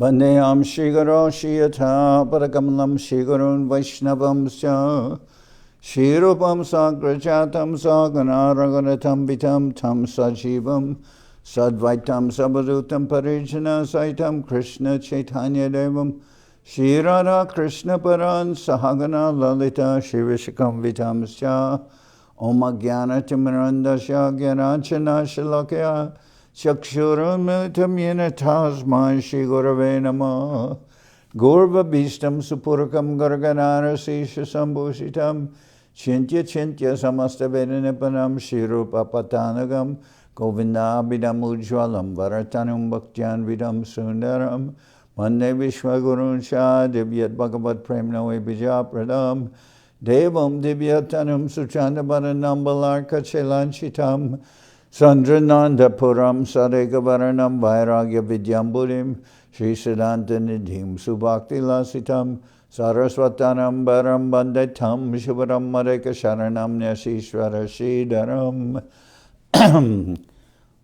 Vandeham Shigaro Shiyata Parakamalam Shigarun Vaishnavam Sya Shirupam Sagrajatam Saganaraganatam Vitam Tam Sajivam Sadvaitam Sabadutam Parijana Saitam Krishna Chaitanya Devam Shirada Krishna Paran Sahagana Lalita Shivishakam Vitam Sya Om Jnana Timirandasya Jnanachana Shalakya Chakshuram Militam Yena Tasmai Shri Gurave Namah Gurva Bhishtam Supurakam Garganara Sisha Sambhushitam Chintya Chintya Samasta Vedanipanam Shirupa Patanagam Govinda Bidam Ujwalam Varatanum Bhaktyan Vidam Sundaram Mande Vishwagurun Shah Divyat Bhagavat Premnawe Bija Pradam Devam Divyatanum Suchanda Baranam Balarka Chelanchitam Sandrananda Puram Sadegavaranam Vairagya Vidyamburim Shri Siddhanta Nidhim Subhakti Lasitam Saraswatanam Baram Bandetam Shivaram Mareka Sharanam Nyasishvara Shidaram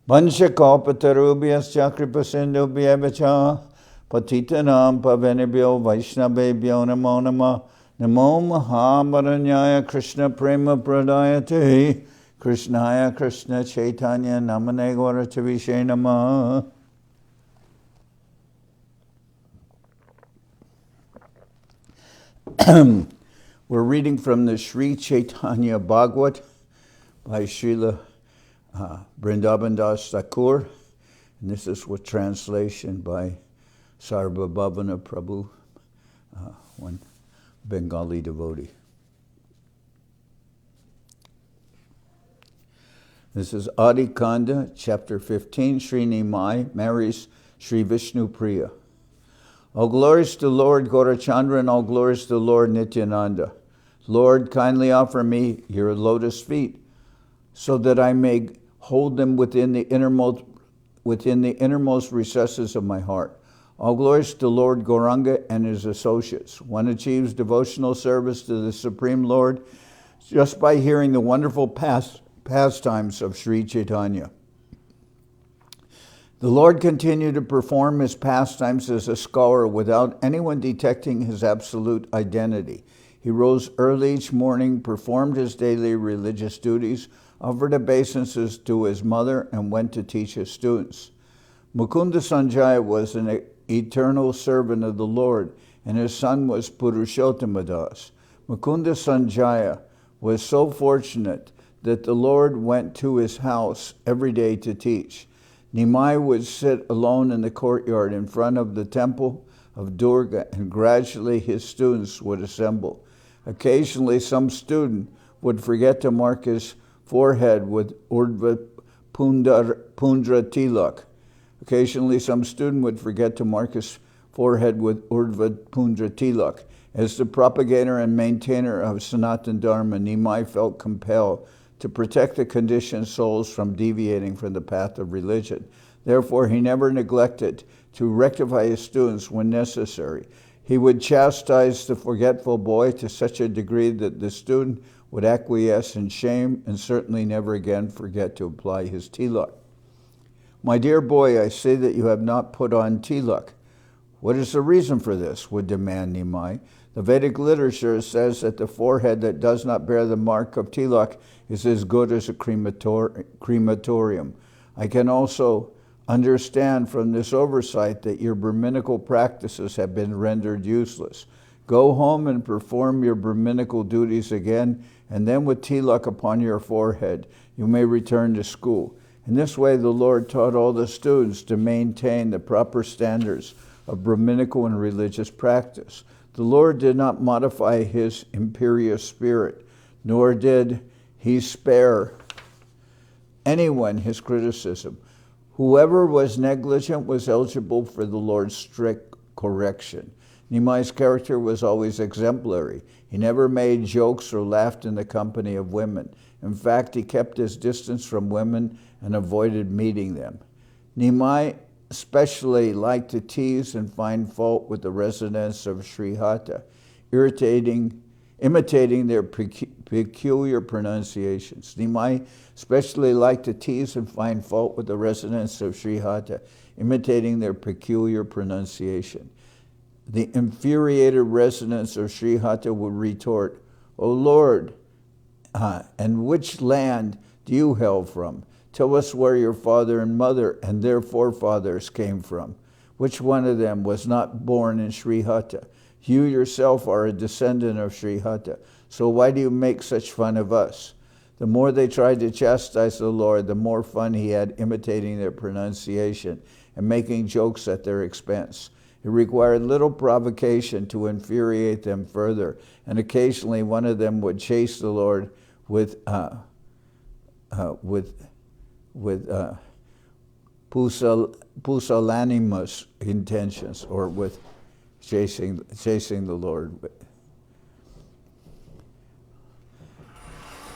Vanshakopatarubyas Chakripasindhu Bhyevacha Patitanam Pavenibhyo Vaishnavebhyo Namo Namah Namo Mahamaranyaya Krishna Prema Pradayate Krishnaya Krishna Chaitanya Namane Gauratavishe Namah. We're reading from the Sri Chaitanya Bhagawat by Srila Vrindaban Das Thakur, and this is with translation by Sarvabhavana Prabhu, one Bengali devotee. This is Adi-khanda, chapter 15, Sri Nimai, Marries, Sri Vishnupriya. All glories to Lord Gaurachandra and all glories to Lord Nityananda. Lord, kindly offer me your lotus feet so that I may hold them within the innermost recesses of my heart. All glories to Lord Gauranga and his associates. One achieves devotional service to the Supreme Lord just by hearing the wonderful pastimes of Sri Chaitanya. The Lord continued to perform his pastimes as a scholar without anyone detecting his absolute identity. He rose early each morning, performed his daily religious duties, offered obeisances to his mother, and went to teach his students. Mukunda Sanjaya was an eternal servant of the Lord, and his son was Purushottama Das. Mukunda Sanjaya was so fortunate that the Lord went to his house every day to teach. Nimai would sit alone in the courtyard in front of the temple of Durga, and gradually his students would assemble. Occasionally, some student would forget to mark his forehead with Urdhva Pundra Tilak. Occasionally, some student would forget to mark his forehead with Urdhva Pundra Tilak. As the propagator and maintainer of Sanatana Dharma, Nimai felt compelled to protect the conditioned souls from deviating from the path of religion. Therefore, he never neglected to rectify his students when necessary. He would chastise the forgetful boy to such a degree that the student would acquiesce in shame and certainly never again forget to apply his tilak. My dear boy, I say that you have not put on tilak. What is the reason for this? Would demand Nimai. The Vedic literature says that the forehead that does not bear the mark of tilak is as good as a crematorium. I can also understand from this oversight that your Brahminical practices have been rendered useless. Go home and perform your Brahminical duties again, and then with tilak upon your forehead, you may return to school. In this way, the Lord taught all the students to maintain the proper standards of Brahminical and religious practice. The Lord did not modify his imperious spirit, nor did he spare anyone his criticism. Whoever was negligent was eligible for the Lord's strict correction. Nimai's character was always exemplary. He never made jokes or laughed in the company of women. In fact, he kept his distance from women and avoided meeting them. Nimai especially liked to tease and find fault with the residents of Srihata, irritating imitating their peculiar pronunciations. Nimai especially liked to tease and find fault with the residents of Srihata, imitating their peculiar pronunciation. The infuriated residents of Srihata would retort, "O Lord, and which land do you hail from? Tell us where your father and mother and their forefathers came from. Which one of them was not born in Srihata? You yourself are a descendant of Srihata, so why do you make such fun of us?" The more they tried to chastise the Lord, the more fun he had imitating their pronunciation and making jokes at their expense. It required little provocation to infuriate them further, and occasionally one of them would chase the Lord with pusillanimous intentions, or with chasing the Lord.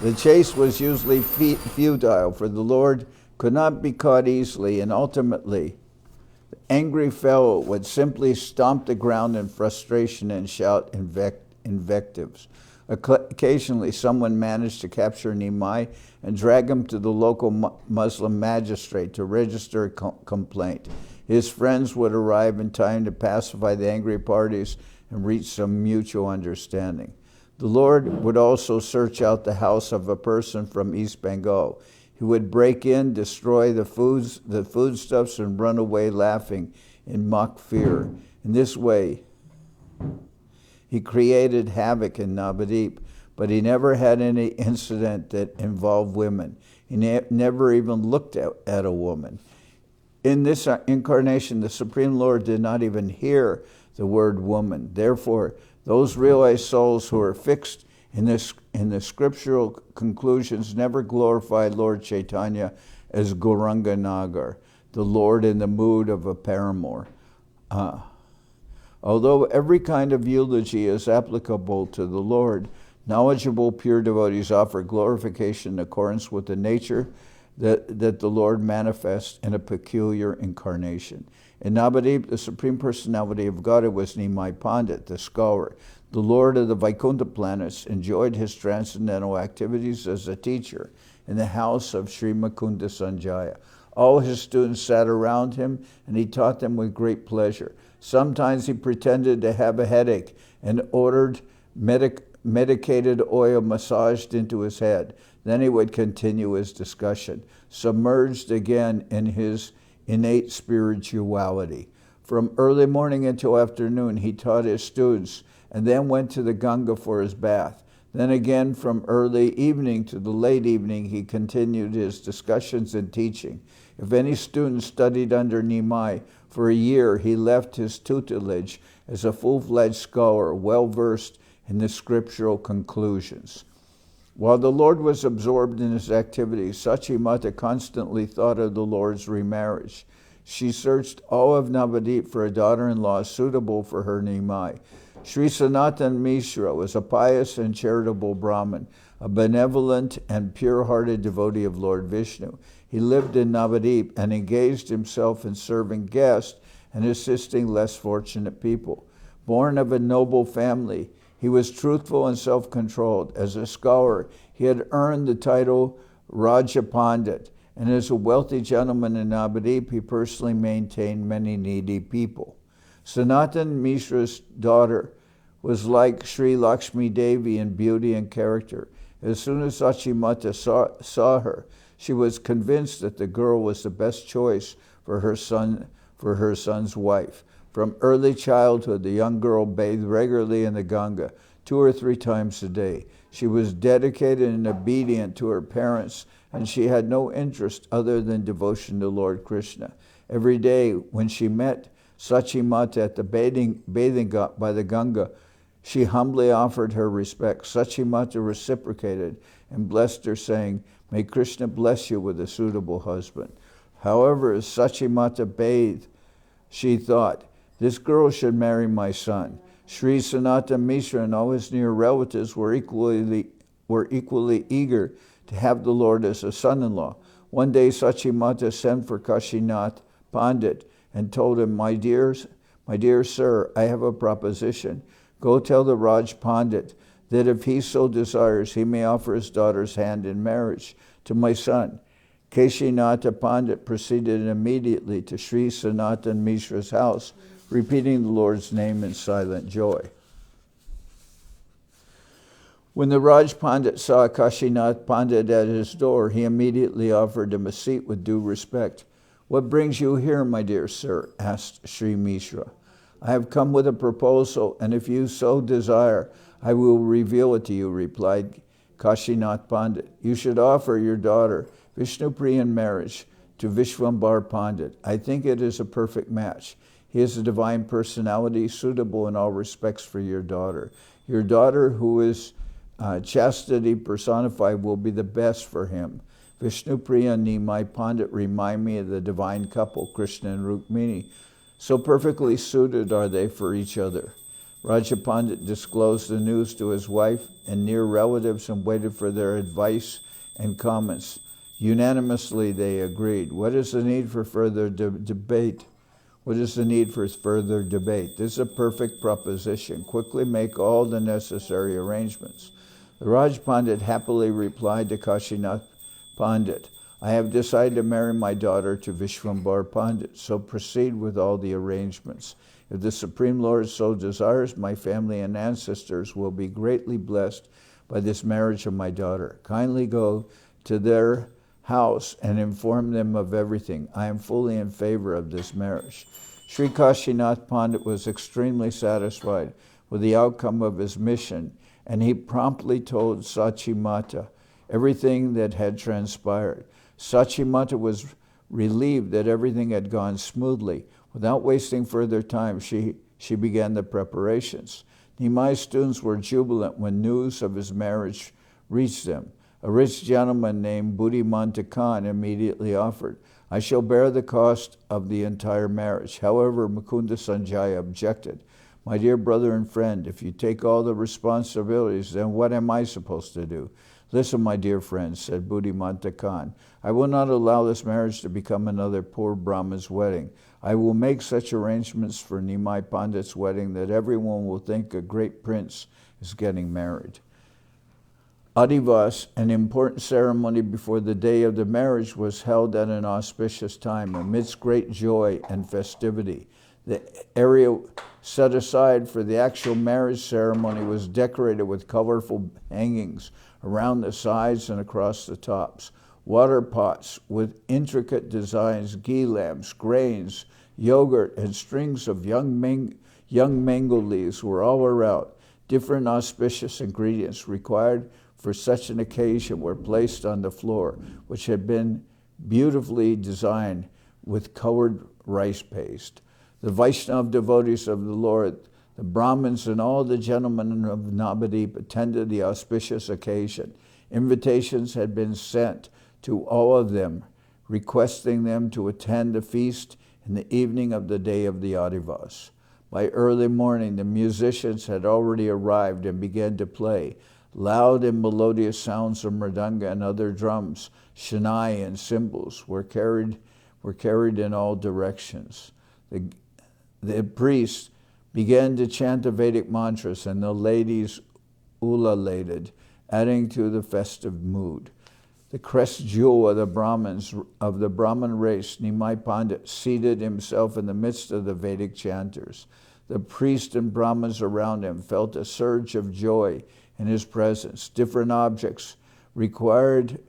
The chase was usually futile, for the Lord could not be caught easily, and ultimately the angry fellow would simply stomp the ground in frustration and shout invectives. Occasionally, someone managed to capture Nimai and drag him to the local Muslim magistrate to register a complaint. His friends would arrive in time to pacify the angry parties and reach some mutual understanding. The Lord would also search out the house of a person from East Bengal. He would break in, destroy the foodstuffs, and run away laughing in mock fear. In this way, he created havoc in Navadip, but he never had any incident that involved women. He never even looked at a woman. In this incarnation, the Supreme Lord did not even hear the word woman. Therefore, those realized souls who are fixed in the scriptural conclusions never glorified Lord Chaitanya as Gauranga Nagar, the Lord in the mood of a paramour. Although every kind of eulogy is applicable to the Lord, knowledgeable pure devotees offer glorification in accordance with the nature that the Lord manifests in a peculiar incarnation. In Navadip, the Supreme Personality of Godhead was Nimai Pandit, the scholar. The Lord of the Vaikuntha planets enjoyed his transcendental activities as a teacher in the house of Sri Mukunda Sanjaya. All his students sat around him, and he taught them with great pleasure. Sometimes he pretended to have a headache and ordered medicated oil massaged into his head. Then he would continue his discussion, submerged again in his innate spirituality. From early morning until afternoon, he taught his students and then went to the Ganga for his bath. Then again, from early evening to the late evening, he continued his discussions and teaching. If any student studied under Nimai for a year, he left his tutelage as a full-fledged scholar, well-versed in the scriptural conclusions. While the Lord was absorbed in his activities, Sachimata constantly thought of the Lord's remarriage. She searched all of Navadip for a daughter-in-law suitable for her Nimai. Sri Sanatan Mishra was a pious and charitable Brahmin, a benevolent and pure-hearted devotee of Lord Vishnu. He lived in Navadip and engaged himself in serving guests and assisting less fortunate people. Born of a noble family, he was truthful and self-controlled. As a scholar, he had earned the title Raja Pandit, and as a wealthy gentleman in Navadip, he personally maintained many needy people. Sanatan Mishra's daughter was like Sri Lakshmi Devi in beauty and character. As soon as Sachimata saw her, she was convinced that the girl was the best choice for her son's wife. From early childhood, the young girl bathed regularly in the Ganga 2 or 3 times a day. She was dedicated and obedient to her parents, and she had no interest other than devotion to Lord Krishna. Every day when she met Sachimata at the bathing by the Ganga, she humbly offered her respects. Sachimata reciprocated and blessed her, saying, "May Krishna bless you with a suitable husband." However, as Sachimata bathed, she thought, "This girl should marry my son." Sri Sanatan Mishra and all his near relatives were equally eager to have the Lord as a son-in-law. One day, Sachimata sent for Kashinath Pandit and told him, my dear sir, I have a proposition. Go tell the Raj Pandit that if he so desires, he may offer his daughter's hand in marriage to my son. Keshinatha Pandit proceeded immediately to Sri Sanatan Mishra's house, repeating the Lord's name in silent joy. When the Raj Pandit saw Kashinath Pandit at his door, he immediately offered him a seat with due respect. "What brings you here, my dear sir?" asked Sri Mishra. "I have come with a proposal, and if you so desire, I will reveal it to you," replied Kashinath Pandit. "You should offer your daughter Vishnupriya in marriage to Vishwambar Pandit. I think it is a perfect match. He is a divine personality suitable in all respects for your daughter. Your daughter, who is chastity personified, will be the best for him. Vishnupriya and Nimai Pandit remind me of the divine couple, Krishna and Rukmini. So perfectly suited are they for each other." Raja Pandit disclosed the news to his wife and near relatives and waited for their advice and comments. Unanimously, they agreed. What is the need for further debate? This is a perfect proposition. Quickly make all the necessary arrangements. The Raj Pandit happily replied to Kashinath Pandit, "I have decided to marry my daughter to Vishwambar Pandit, so proceed with all the arrangements. If the Supreme Lord so desires, my family and ancestors will be greatly blessed by this marriage of my daughter. Kindly go to their house and inform them of everything. I am fully in favor of this marriage." Sri Kashinath Pandit was extremely satisfied with the outcome of his mission, and he promptly told Sachi Mata everything that had transpired. Sachi Mata was relieved that everything had gone smoothly. Without wasting further time, she began the preparations. Nimai's students were jubilant when news of his marriage reached them. A rich gentleman named Buddhimanta Khan immediately offered, "I shall bear the cost of the entire marriage." However, Mukunda Sanjaya objected. "My dear brother and friend, if you take all the responsibilities, then what am I supposed to do?" "Listen, my dear friend," said Buddhimanta Khan, "I will not allow this marriage to become another poor Brahma's wedding. I will make such arrangements for Nimai Pandit's wedding that everyone will think a great prince is getting married." Adivas, an important ceremony before the day of the marriage, was held at an auspicious time amidst great joy and festivity. The area set aside for the actual marriage ceremony was decorated with colorful hangings around the sides and across the tops. Water pots with intricate designs, ghee lamps, grains, yogurt, and strings of young mango leaves were all around. Different auspicious ingredients required for such an occasion were placed on the floor, which had been beautifully designed with colored rice paste. The Vaishnava devotees of the Lord, the Brahmins, and all the gentlemen of Navadip attended the auspicious occasion. Invitations had been sent to all of them, requesting them to attend the feast in the evening of the day of the Adivas. By early morning, the musicians had already arrived and began to play. Loud and melodious sounds of mridanga and other drums, shanai and cymbals were carried in all directions. The priests began to chant the Vedic mantras, and the ladies ululated, adding to the festive mood. The crest jewel of the Brahman race, Nimai Pandit, seated himself in the midst of the Vedic chanters. The priests and Brahmins around him felt a surge of joy in his presence. Different objects required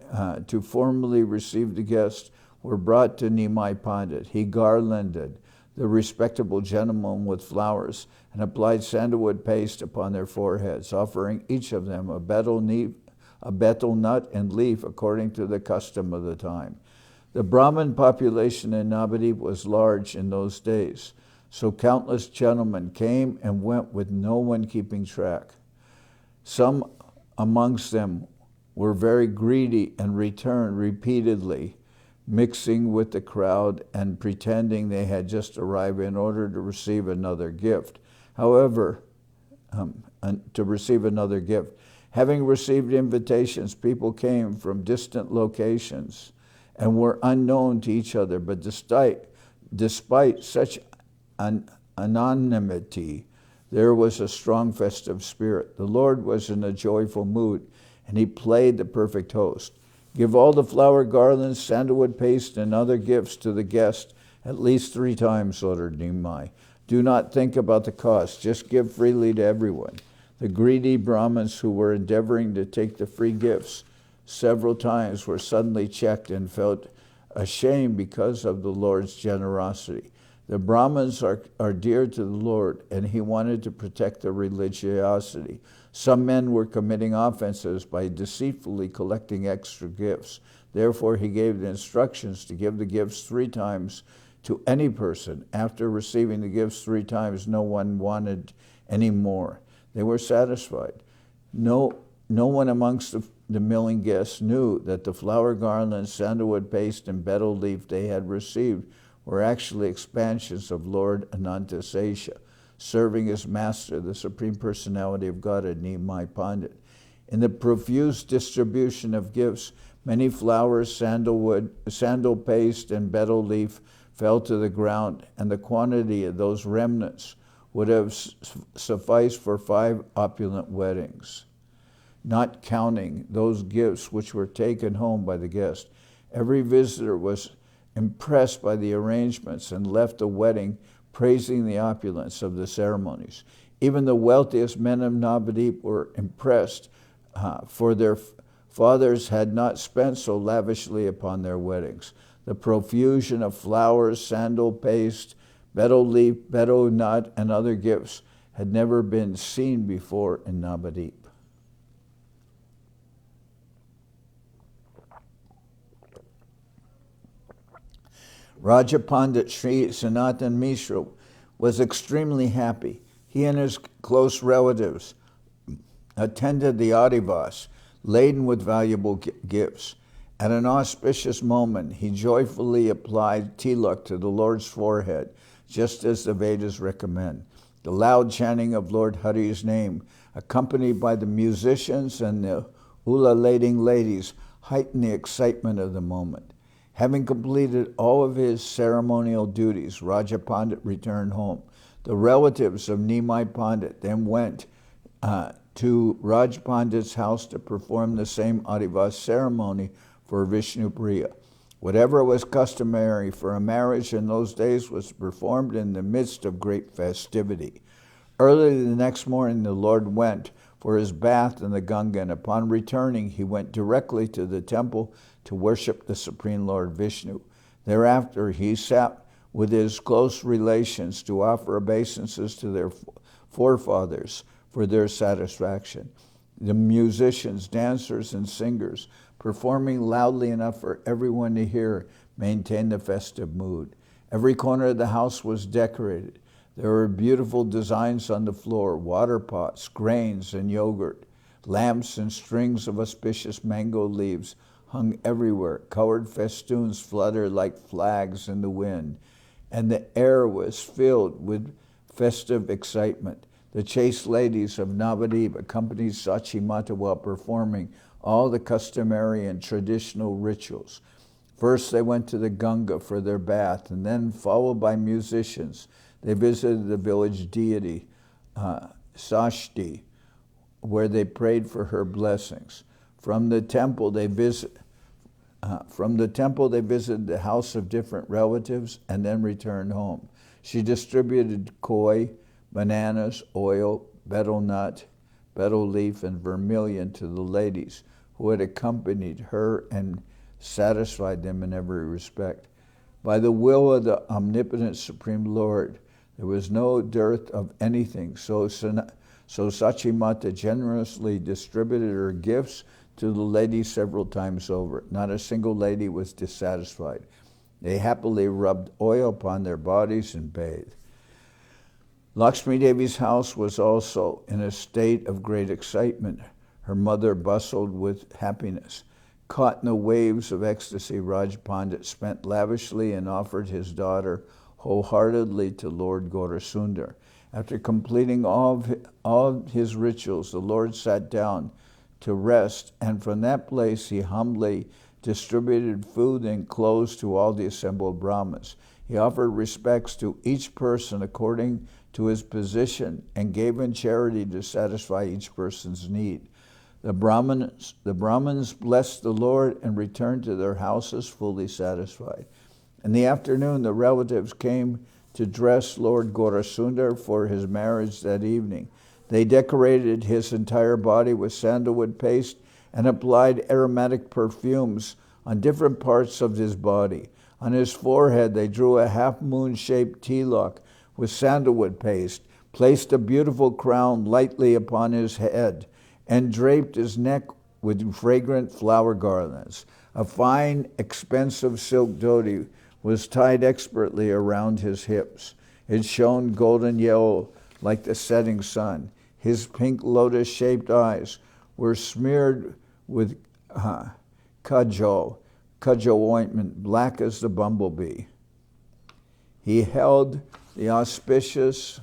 to formally receive the guest were brought to Nimai Pandit. He garlanded the respectable gentlemen with flowers and applied sandalwood paste upon their foreheads, offering each of them a betel nut and leaf according to the custom of the time. The Brahmin population in Navadip was large in those days, so countless gentlemen came and went with no one keeping track. Some amongst them were very greedy and returned repeatedly, mixing with the crowd and pretending they had just arrived in order to receive another gift. Having received invitations, people came from distant locations and were unknown to each other, but despite such anonymity, There was a strong festive spirit. The Lord was in a joyful mood, and he played the perfect host. Give all the flower garlands, sandalwood paste, and other gifts to the guest at least 3 times, ordered Nimai. Do not think about the cost. Just give freely to everyone. The greedy Brahmins who were endeavoring to take the free gifts several times were suddenly checked and felt ashamed because of the Lord's generosity. The Brahmins are dear to the Lord, and he wanted to protect their religiosity. Some men were committing offenses by deceitfully collecting extra gifts. Therefore, he gave the instructions to give the gifts 3 times to any person. After receiving the gifts 3 times, no one wanted any more. They were satisfied. No one amongst the milling guests knew that the flower garlands, sandalwood paste, and betel leaf they had received were actually expansions of Lord Anantasesha, serving as master, the Supreme Personality of Godhead, Nimai Pandit. In the profuse distribution of gifts, many flowers, sandal paste, and betel leaf fell to the ground, and the quantity of those remnants would have sufficed for 5 opulent weddings, not counting those gifts which were taken home by the guest. Every visitor was impressed by the arrangements and left the wedding praising the opulence of the ceremonies. Even the wealthiest men of Navadip were impressed, for their fathers had not spent so lavishly upon their weddings. The profusion of flowers, sandal paste, betel leaf, betel nut, and other gifts had never been seen before in Navadip. Raja Pandit Sri Sanatan Mishra was extremely happy. He and his close relatives attended the Adivas, laden with valuable gifts. At an auspicious moment, he joyfully applied tilak to the Lord's forehead, just as the Vedas recommend. The loud chanting of Lord Hari's name, accompanied by the musicians and the ululating ladies, heightened the excitement of the moment. Having completed all of his ceremonial duties, Raja Pandit returned home. The relatives of Nimai Pandit then went to Raj Pandit's house to perform the same Adivas ceremony for Vishnupriya. Whatever was customary for a marriage in those days was performed in the midst of great festivity. Early the next morning, the Lord went for his bath in the Ganga, and upon returning, he went directly to the temple to worship the Supreme Lord Vishnu. Thereafter, he sat with his close relations to offer obeisances to their forefathers for their satisfaction. The musicians, dancers, and singers, performing loudly enough for everyone to hear, maintained the festive mood. Every corner of the house was decorated. There were beautiful designs on the floor, water pots, grains, and yogurt. Lamps and strings of auspicious mango leaves hung everywhere. Colored festoons fluttered like flags in the wind, and the air was filled with festive excitement. The chaste ladies of Navadip accompanied Sachi Mata while performing all the customary and traditional rituals. First, they went to the Ganga for their bath, and then, followed by musicians, they visited the village deity, Sashti, where they prayed for her blessings. From the temple, they visited the house of different relatives and then returned home. She distributed koi, bananas, oil, betel nut, betel leaf, and vermilion to the ladies who had accompanied her and satisfied them in every respect. By the will of the omnipotent Supreme Lord, there was no dearth of anything, so Sachi Mata generously distributed her gifts to the ladies several times over. Not a single lady was dissatisfied. They happily rubbed oil upon their bodies and bathed. Lakshmi Devi's house was also in a state of great excitement. Her mother bustled with happiness. Caught in the waves of ecstasy, Raj Pandit spent lavishly and offered his daughter wholeheartedly to Lord Gaurasundar. After completing all his rituals, the Lord sat down to rest, and from that place he humbly distributed food and clothes to all the assembled Brahmins. He offered respects to each person according to his position and gave in charity to satisfy each person's need. The Brahmins blessed the Lord and returned to their houses fully satisfied. In the afternoon, the relatives came to dress Lord Gaurasundar for his marriage that evening. They decorated his entire body with sandalwood paste and applied aromatic perfumes on different parts of his body. On his forehead, they drew a half-moon-shaped tilak with sandalwood paste, placed a beautiful crown lightly upon his head, and draped his neck with fragrant flower garlands. A fine, expensive silk dhoti was tied expertly around his hips. It shone golden yellow like the setting sun. His pink lotus-shaped eyes were smeared with kajal ointment, black as the bumblebee. He held the auspicious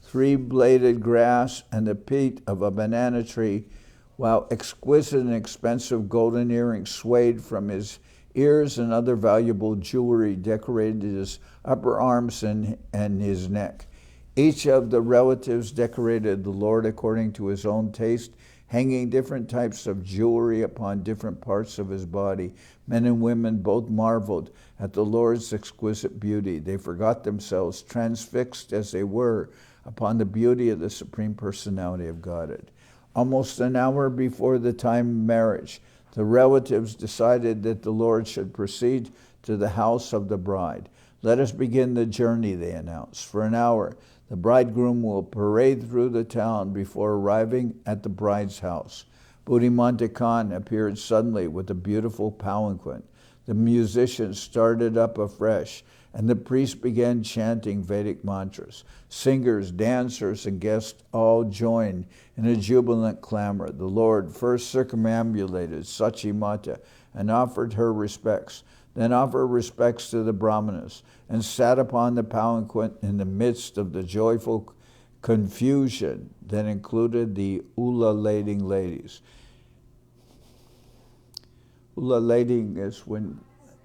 three-bladed grass and the peat of a banana tree, while exquisite and expensive golden earrings swayed from his ears and other valuable jewelry decorated his upper arms and his neck. Each of the relatives decorated the Lord according to his own taste, hanging different types of jewelry upon different parts of his body. Men and women both marveled at the Lord's exquisite beauty. They forgot themselves, transfixed as they were, upon the beauty of the Supreme Personality of Godhead. Almost an hour before the time of marriage, the relatives decided that the Lord should proceed to the house of the bride. "Let us begin the journey," they announced. For an hour, the bridegroom will parade through the town before arriving at the bride's house. Buddhimanta Khan appeared suddenly with a beautiful palanquin. The musicians started up afresh, and the priest began chanting Vedic mantras. Singers, dancers, and guests all joined in a jubilant clamor. The Lord first circumambulated Sachi Mata and offered her respects, then offered respects to the Brahmanas, and sat upon the palanquin in the midst of the joyful confusion that included the ululating ladies. Ululating is when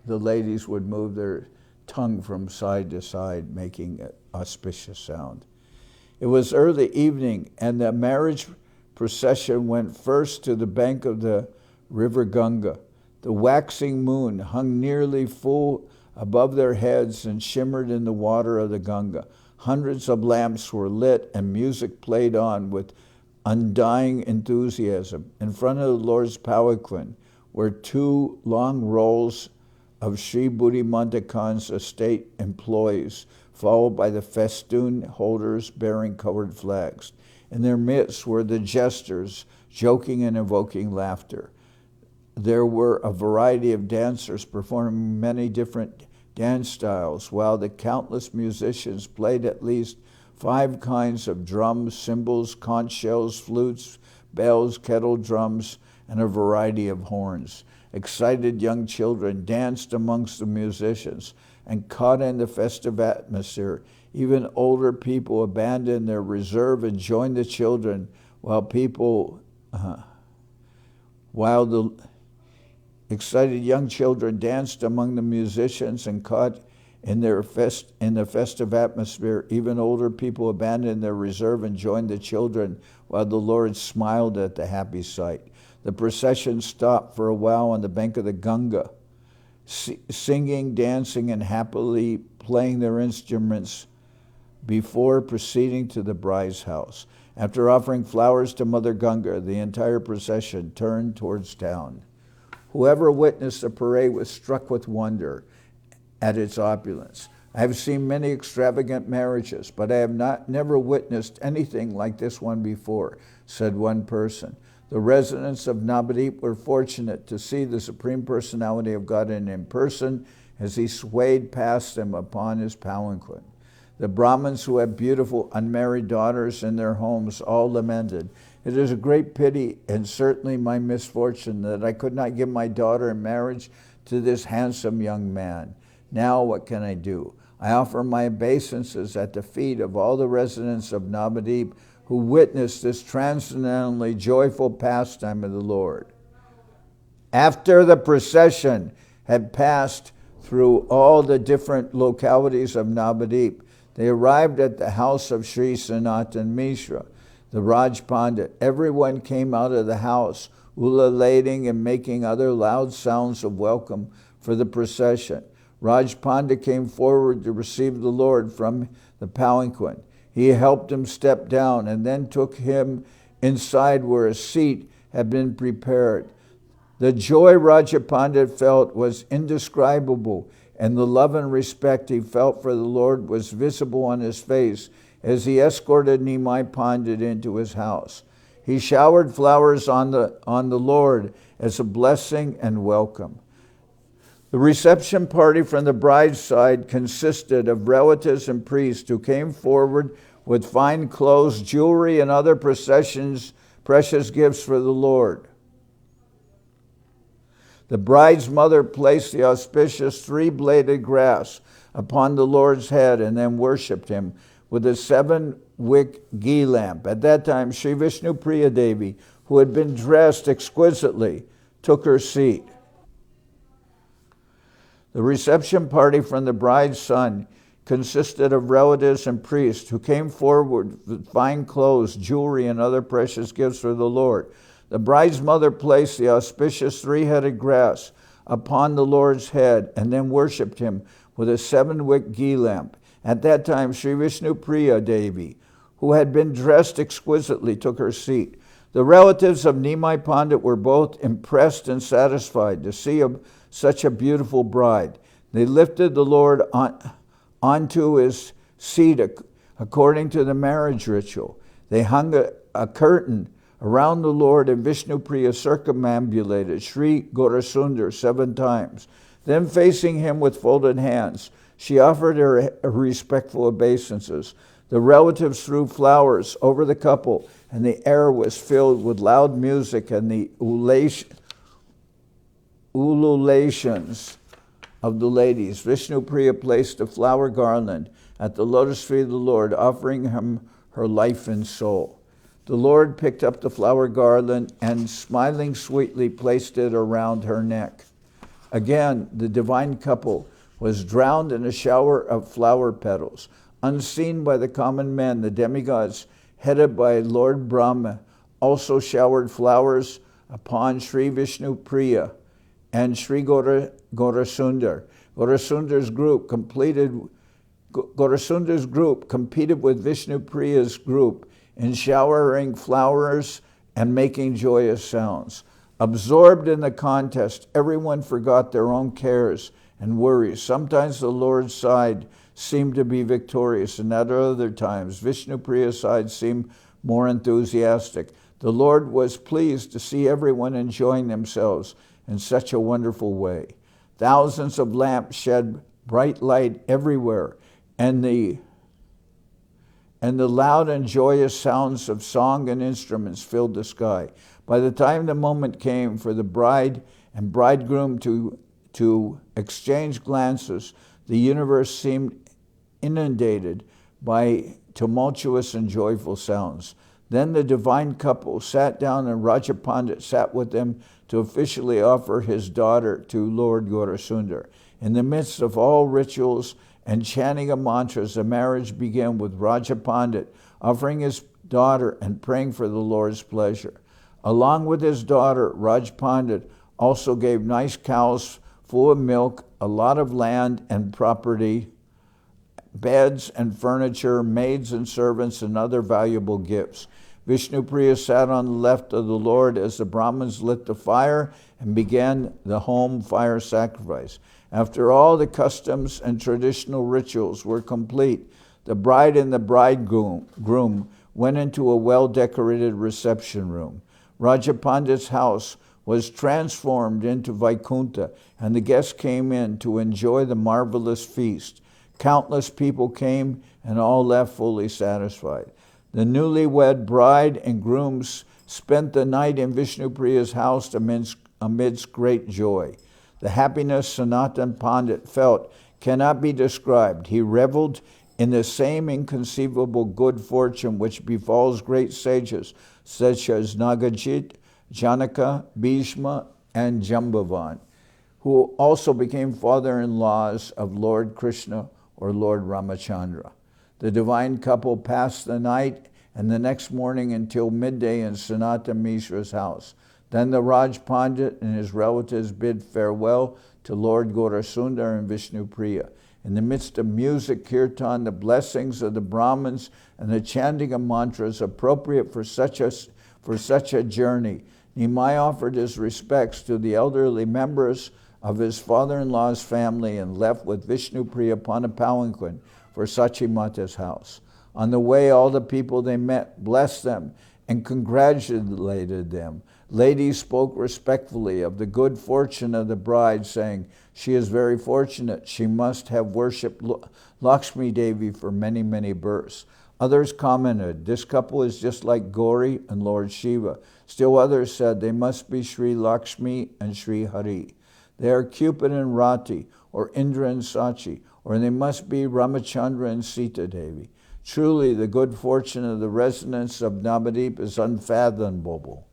the ladies would move their tongue from side to side, making an auspicious sound. It was early evening, and the marriage procession went first to the bank of the river Ganga. The waxing moon hung nearly full above their heads and shimmered in the water of the Ganga. Hundreds of lamps were lit and music played on with undying enthusiasm. In front of the Lord's palanquin were two long rows of Sri Buddhimanta Khan's estate employees, followed by the festoon holders bearing colored flags. In their midst were the jesters, joking and evoking laughter. There were a variety of dancers performing many different dance styles, while the countless musicians played at least 5 kinds of drums, cymbals, conch shells, flutes, bells, kettle drums, and a variety of horns. Excited young children danced amongst the musicians and caught in the festive atmosphere. Even older people abandoned their reserve and joined the children, while the excited young children danced among the musicians and caught in the festive atmosphere. Even older people abandoned their reserve and joined the children, while the Lord smiled at the happy sight. The procession stopped for a while on the bank of the Ganga, singing, dancing, and happily playing their instruments before proceeding to the bride's house. After offering flowers to Mother Ganga, the entire procession turned towards town. Whoever witnessed the parade was struck with wonder at its opulence. I have seen many extravagant marriages, but I have never witnessed anything like this one before, said one person. The residents of Navadvip were fortunate to see the Supreme Personality of Godhead in person as he swayed past them upon his palanquin. The Brahmins who had beautiful unmarried daughters in their homes all lamented, "It is a great pity and certainly my misfortune that I could not give my daughter in marriage to this handsome young man. Now what can I do? I offer my obeisances at the feet of all the residents of Navadvip who witnessed this transcendently joyful pastime of the Lord. After the procession had passed through all the different localities of Navadip, they arrived at the house of Sri Sanatan Mishra, the Raj Pandit. Everyone came out of the house, ululating and making other loud sounds of welcome for the procession. Raj Pandit came forward to receive the Lord from the palanquin. He helped him step down and then took him inside where a seat had been prepared. The joy Raja Pandit felt was indescribable, and the love and respect he felt for the Lord was visible on his face as he escorted Nimai Pandit into his house. He showered flowers on the Lord as a blessing and welcome. The reception party from the bride's side consisted of relatives and priests who came forward with fine clothes, jewelry, and other precious gifts for the Lord. The bride's mother placed the auspicious three-bladed grass upon the Lord's head and then worshipped him with a 7-wick ghee lamp. At that time, Sri Vishnupriya Devi, who had been dressed exquisitely, took her seat. The reception party from the bride's son consisted of relatives and priests who came forward with fine clothes, jewelry, and other precious gifts for the Lord. The bride's mother placed the auspicious three-headed grass upon the Lord's head and then worshipped him with a 7-wick ghee lamp. At that time, Sri Vishnupriya Devi, who had been dressed exquisitely, took her seat. The relatives of Nimai Pandit were both impressed and satisfied to see such a beautiful bride. They lifted the Lord onto his seat according to the marriage ritual. They hung a curtain around the Lord, and Vishnupriya circumambulated Sri Gaurasundar 7 times. Then, facing him with folded hands, she offered her respectful obeisances. The relatives threw flowers over the couple, and the air was filled with loud music and the ululations of the ladies. Vishnupriya placed a flower garland at the lotus feet of the Lord, offering him her life and soul. The Lord picked up the flower garland and, smiling sweetly, placed it around her neck. Again, the divine couple was drowned in a shower of flower petals. Unseen by the common men, the demigods, headed by Lord Brahma, also showered flowers upon Sri Vishnupriya and Sri Gaurasundar. Gaurasundar's group competed with Vishnupriya's group in showering flowers and making joyous sounds. Absorbed in the contest, everyone forgot their own cares and worries. Sometimes the Lord's side seemed to be victorious, and at other times, Vishnupriya's side seemed more enthusiastic. The Lord was pleased to see everyone enjoying themselves in such a wonderful way. Thousands of lamps shed bright light everywhere, and the loud and joyous sounds of song and instruments filled the sky. By the time the moment came for the bride and bridegroom to exchange glances, the universe seemed inundated by tumultuous and joyful sounds. Then the divine couple sat down, and Raja Pandit sat with them to officially offer his daughter to Lord Gaurasundar. In the midst of all rituals and chanting of mantras, the marriage began with Raja Pandit offering his daughter and praying for the Lord's pleasure. Along with his daughter, Raj Pandit also gave nice cows full of milk, a lot of land and property, beds and furniture, maids and servants, and other valuable gifts. Vishnupriya sat on the left of the Lord as the Brahmins lit the fire and began the home fire sacrifice. After all the customs and traditional rituals were complete, the bride and the bridegroom went into a well-decorated reception room. Raja Pandit's house was transformed into Vaikuntha, and the guests came in to enjoy the marvelous feast. Countless people came, and all left fully satisfied. The newlywed bride and grooms spent the night in Vishnupriya's house amidst great joy. The happiness Sanatan Pandit felt cannot be described. He reveled in the same inconceivable good fortune which befalls great sages such as Nagajit, Janaka, Bhishma, and Jambavan, who also became father-in-laws of Lord Krishna or Lord Ramachandra. The divine couple passed the night and the next morning until midday in Sanata Mishra's house. Then the Raj Pandit and his relatives bid farewell to Lord Gaurasundar and Vishnupriya. In the midst of music, kirtan, the blessings of the Brahmins, and the chanting of mantras appropriate for such a journey, Nimai offered his respects to the elderly members of his father-in-law's family and left with Vishnupriya upon a palanquin for Sachimata's house. On the way, all the people they met blessed them and congratulated them. Ladies spoke respectfully of the good fortune of the bride, saying, "She is very fortunate. She must have worshipped Lakshmi Devi for many, many births." Others commented, "This couple is just like Gauri and Lord Shiva." Still others said, "They must be Sri Lakshmi and Sri Hari. They are Cupid and Rati, or Indra and Sachi, or they must be Ramachandra and Sita Devi." Truly, the good fortune of the residents of Navadip is unfathomable,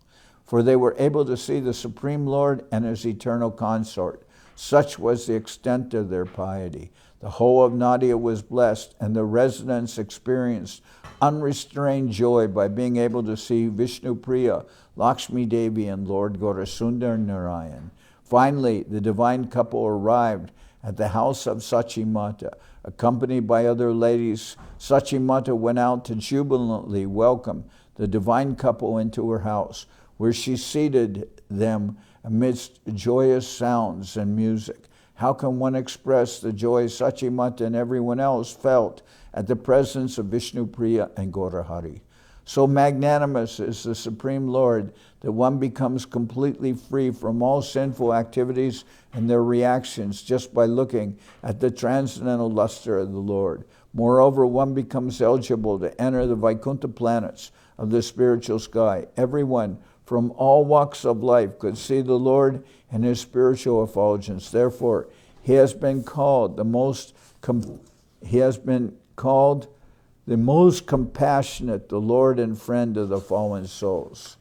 for they were able to see the Supreme Lord and his eternal consort. Such was the extent of their piety. The whole of Nadia was blessed, and the residents experienced unrestrained joy by being able to see Vishnupriya, Lakshmi Devi, and Lord Gaurasundar Narayan. Finally, the divine couple arrived at the house of Sachimata. Accompanied by other ladies, Sachimata went out to jubilantly welcome the divine couple into her house, where she seated them amidst joyous sounds and music. How can one express the joy Sachimata and everyone else felt at the presence of Vishnupriya and Gaurahari? So magnanimous is the Supreme Lord that one becomes completely free from all sinful activities and their reactions just by looking at the transcendental luster of the Lord. Moreover, one becomes eligible to enter the Vaikuntha planets of the spiritual sky. Everyone from all walks of life could see the Lord and his spiritual effulgence. Therefore, he has been called the most compassionate, the Lord and friend of the fallen souls.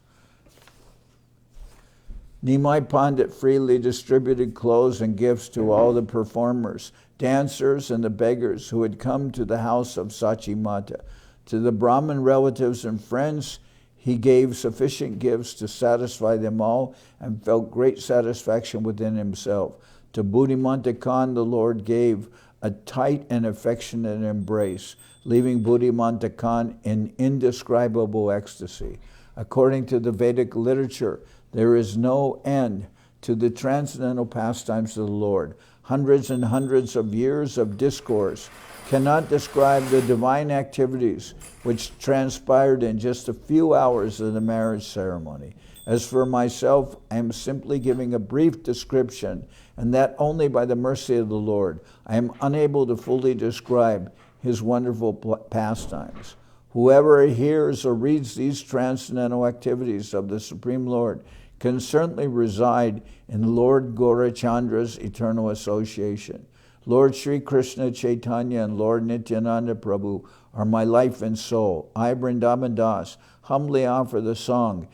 Nimai Pandit freely distributed clothes and gifts to all the performers, dancers, and the beggars who had come to the house of Sachimata. To the Brahmin relatives and friends, he gave sufficient gifts to satisfy them all and felt great satisfaction within himself. To Buddhimanta Khan, the Lord gave a tight and affectionate embrace, leaving Buddhimanta Khan in indescribable ecstasy. According to the Vedic literature, there is no end to the transcendental pastimes of the Lord. Hundreds and hundreds of years of discourse cannot describe the divine activities which transpired in just a few hours of the marriage ceremony. As for myself, I am simply giving a brief description, and that only by the mercy of the Lord. I am unable to fully describe his wonderful pastimes. Whoever hears or reads these transcendental activities of the Supreme Lord can certainly reside in Lord Gaurachandra's eternal association. Lord Sri Krishna Chaitanya and Lord Nityananda Prabhu are my life and soul. I, Vrindaban Das, humbly offer this song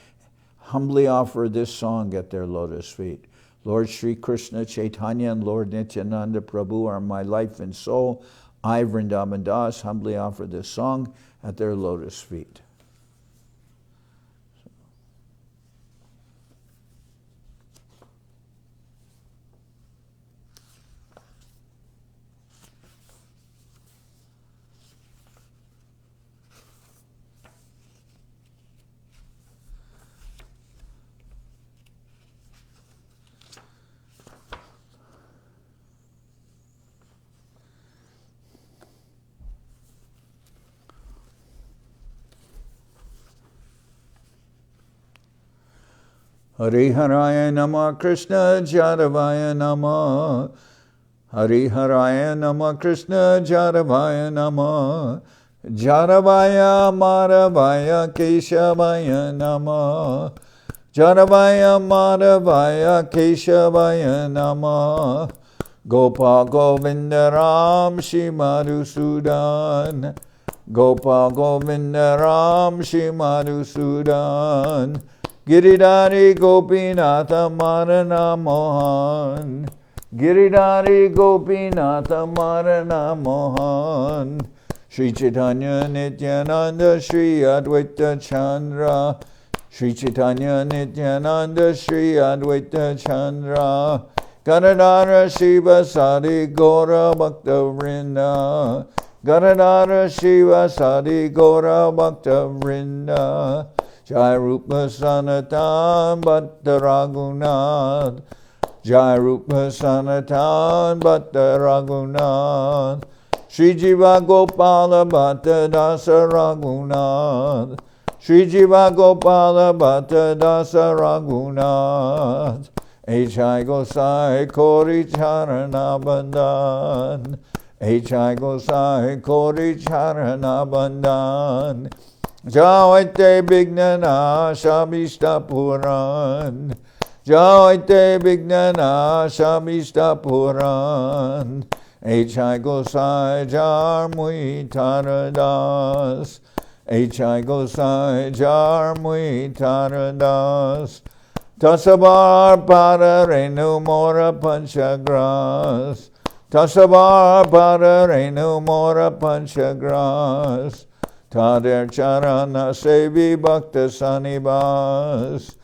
at their lotus feet. Lord Sri Krishna Chaitanya and Lord Nityananda Prabhu are my life and soul. I, Vrindaban Das, humbly offer this song at their lotus feet. Hari Haraya Nama Krishna Jadavaya Nama. Hari Haraya Nama Krishna Jadavaya Nama. Jadavaya Madhavaya Keshavaya Nama. Jadavaya Madhavaya Keshavaya Nama. Gopal Govinda Ram Shri Madhusudan. Gopal Govinda Ram Shri Madhusudan. Giridhari Gopinatha Marana Mohan. Giridhari Gopinatha Marana Mohan. Shri Chaitanya Nityananda Shri Advaita Chandra. Shri Chaitanya Nityananda Shri Advaita Chandra. Gadadhara Shiva Sadi Gora Bhakta Vrinda. Gadadhara Shiva Sadi Gora Bhakta Vrinda. Jai Rupa Sanatan Bhatta Raghunath. Jai Rupa Sanatan Bhatta Raghunath. Shri Jiva Gopala Bhatta Dasa Raghunath. Shri Jiva Gopala Bhatta Dasa Raghunath. H.I. Gosai Kori Charana Bandhan. H.I. Gosai Kori Charana Bandhan. Jaite Vignana Shabishta Puran. Jaite Vignana Shabishta Puran. H.I. Gosai Jarmui Taradas. H.I. Gosai Jarmui Taradas. Tasabar para renu mora panchagras. Tasabar para renu mora panchagras. Tader charana sevi bhakta sanibas.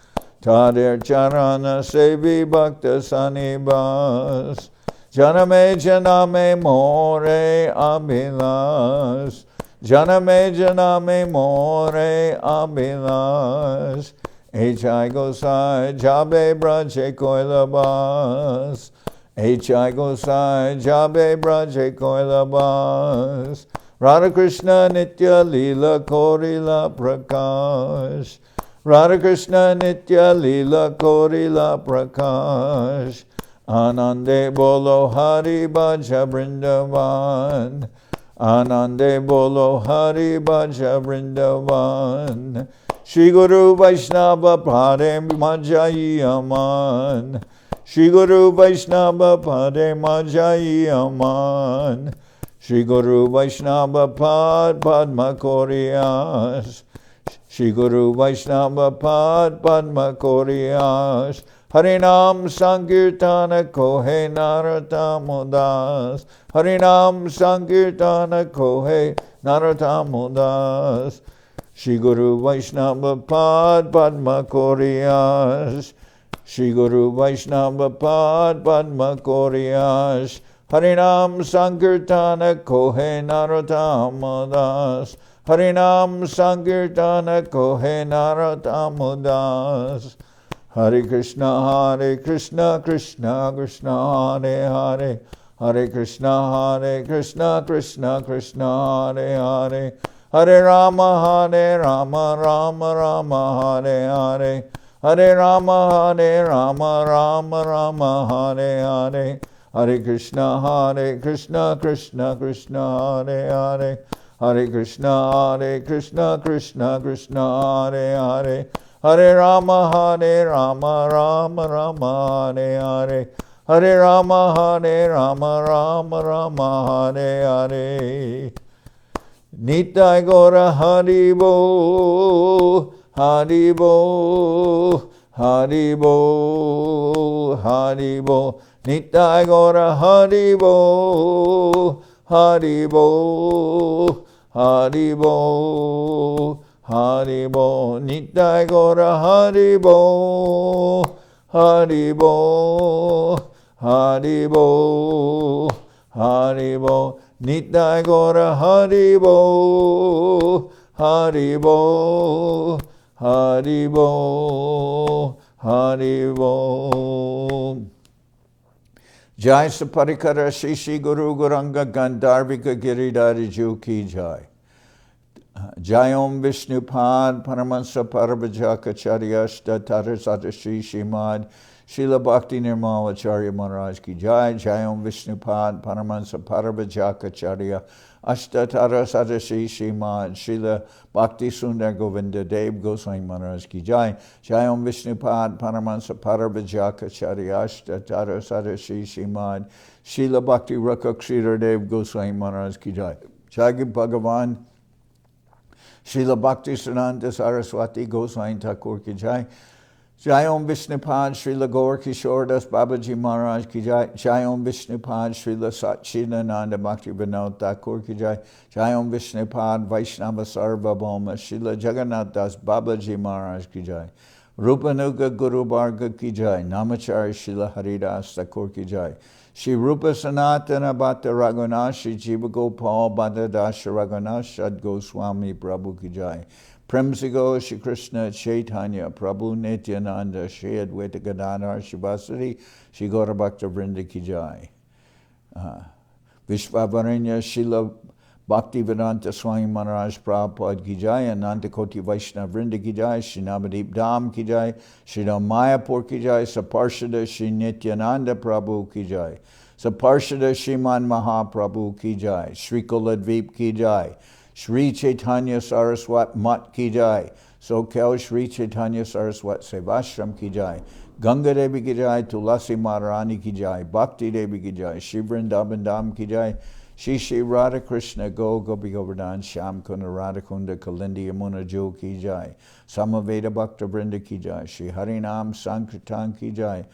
Tader charana sevi bhakta sanibas. Janame janame more abhilas. Janame janame more abhilas. H.I. Gosai Jabe Braje Koilabas. H.I. Gosai Jabe Braje Koilabas. Radha Krishna Nitya Lila Korila Prakash. Radha Krishna Nitya Lila Korila Prakash. Anande Bolo Hari Bhaja Vrindavan. Anande Bolo Hari Bhaja Vrindavan. Shri Guru Vaishnava Pade Majai Aman. Shri Guru Vaishnava Pade Majai Aman. Shri Guru Vaishnava Pad Padma Koriyas. Shri Guru Vaishnava Pad Padma Koriyas. Harinam Sankirtana Kohe Naratamudas. Harinam Sankirtana Kohe Naratamudas. Shri Guru Vaishnava Pad Padma Koriyas. Shri Guru Vaishnava Pad Padma Koriyas. Harinam Sankirtana Kohe Narotamadas. Harinam Sankirtana Kohe Narotamadas. Hare Krishna Krishna Krishna Hare Hare. Hare Krishna Krishna Krishna Hare Hare. Hare Rama Rama Rama Hare Hare. Hare Rama Rama Rama Hare Hare. Hare Krishna Krishna Krishna Hare Hare. Hare Krishna Krishna Krishna Hare Hare. Hare Rama Rama Rama Hare Hare. Hare Rama Rama Hare Hare. Nitai Gora Haribo, Haribo, Haribo, Haribo. Nitai Gora Haribo, Haribo, Haribo, Haribo. Nitai Gora Haribo, Haribo, Haribo, Haribo. Nitai Gora Haribo, Haribo, Haribo, Haribo. Jai Saparikara Shishi Guru Guranga Gandharvika Giridhari Ju Ki Jai. Jai Om Vishnupad Paramahansa Parabhajakacharya Statara Sadashi Shimad Srila Bhakti Nirmal Acharya Maharaj ki jai, Jai Om Vishnupad Paramahansa Parabhajakacharya Ashtatara Sadashi Srimad Srila Bhakti Sundar Govinda Dev Goswami Maharaj ki jai, Jai Om Vishnupad Paramahansa Parabhajakacharya Ashtatara Sadashi Srimad Srila Bhakti Rakshira Dev Goswami Maharaj ki jai, Jai Bhagavan Srila Bhakti Siddhanta Saraswati Goswami Thakur ki jai, Jai Om Vishnupad Srila Gaur Kishore Das Babaji Maharaj ki jai, Jai Om Vishnupad Srila Satchidananda Bhakti Vinod Thakur ki jai, Jai Om Vishnupad Vaishnava Sarvabhauma Srila Jagannath Das Babaji Maharaj ki jai, Rupanuga Guru Bharga ki jai, Namacharya Srila Haridas Thakur ki jai, Shri Rupa Sanatana Bhatta Raghunath Shri Jiva Gopal Bhatta Dasha Raghunath Shad Goswami Prabhu ki jai, Premsigo Shri Krishna Chaitanya Prabhu Nityananda Shri Advaita Gadadhar Shivasari Shri Gaura Bhakta Vrinda ki jai, Vishvavaranya Srila Bhakti Vedanta Swami Maharaj Prabhupada ki jai, Ananta Koti Vaishnava Vrinda ki jai, Shri Navadip Dham ki jai, Shri Ram Mayapur ki jai, Saparshada Shri Nityananda Prabhu ki jai, Saparshada Shriman Mahaprabhu ki jai, Shri Kuladvip ki jai, Shri Chaitanya Saraswat Mat ki jai, Soquel Shri Chaitanya Saraswat Sevashram ki jai, Ganga Devi ki jai, Tulasi Maharani ki jai, Bhakti Devi ki jai, Shri Vrindaban Dham ki jai, Shri Shri Radha Krishna Go Gopi Govardhan Sham Kunda Radhakunda Kalindi Yamuna Jo ki jai, Samaveda Bhakta Vrinda ki jai, Shri Harinam Sankirtan ki jai,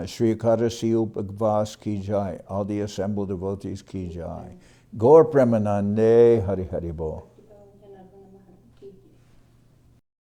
Shri Akadasi Upagvas ki jai, all the assembled devotees ki jai. Gaur Premanande Hari Hari Bo.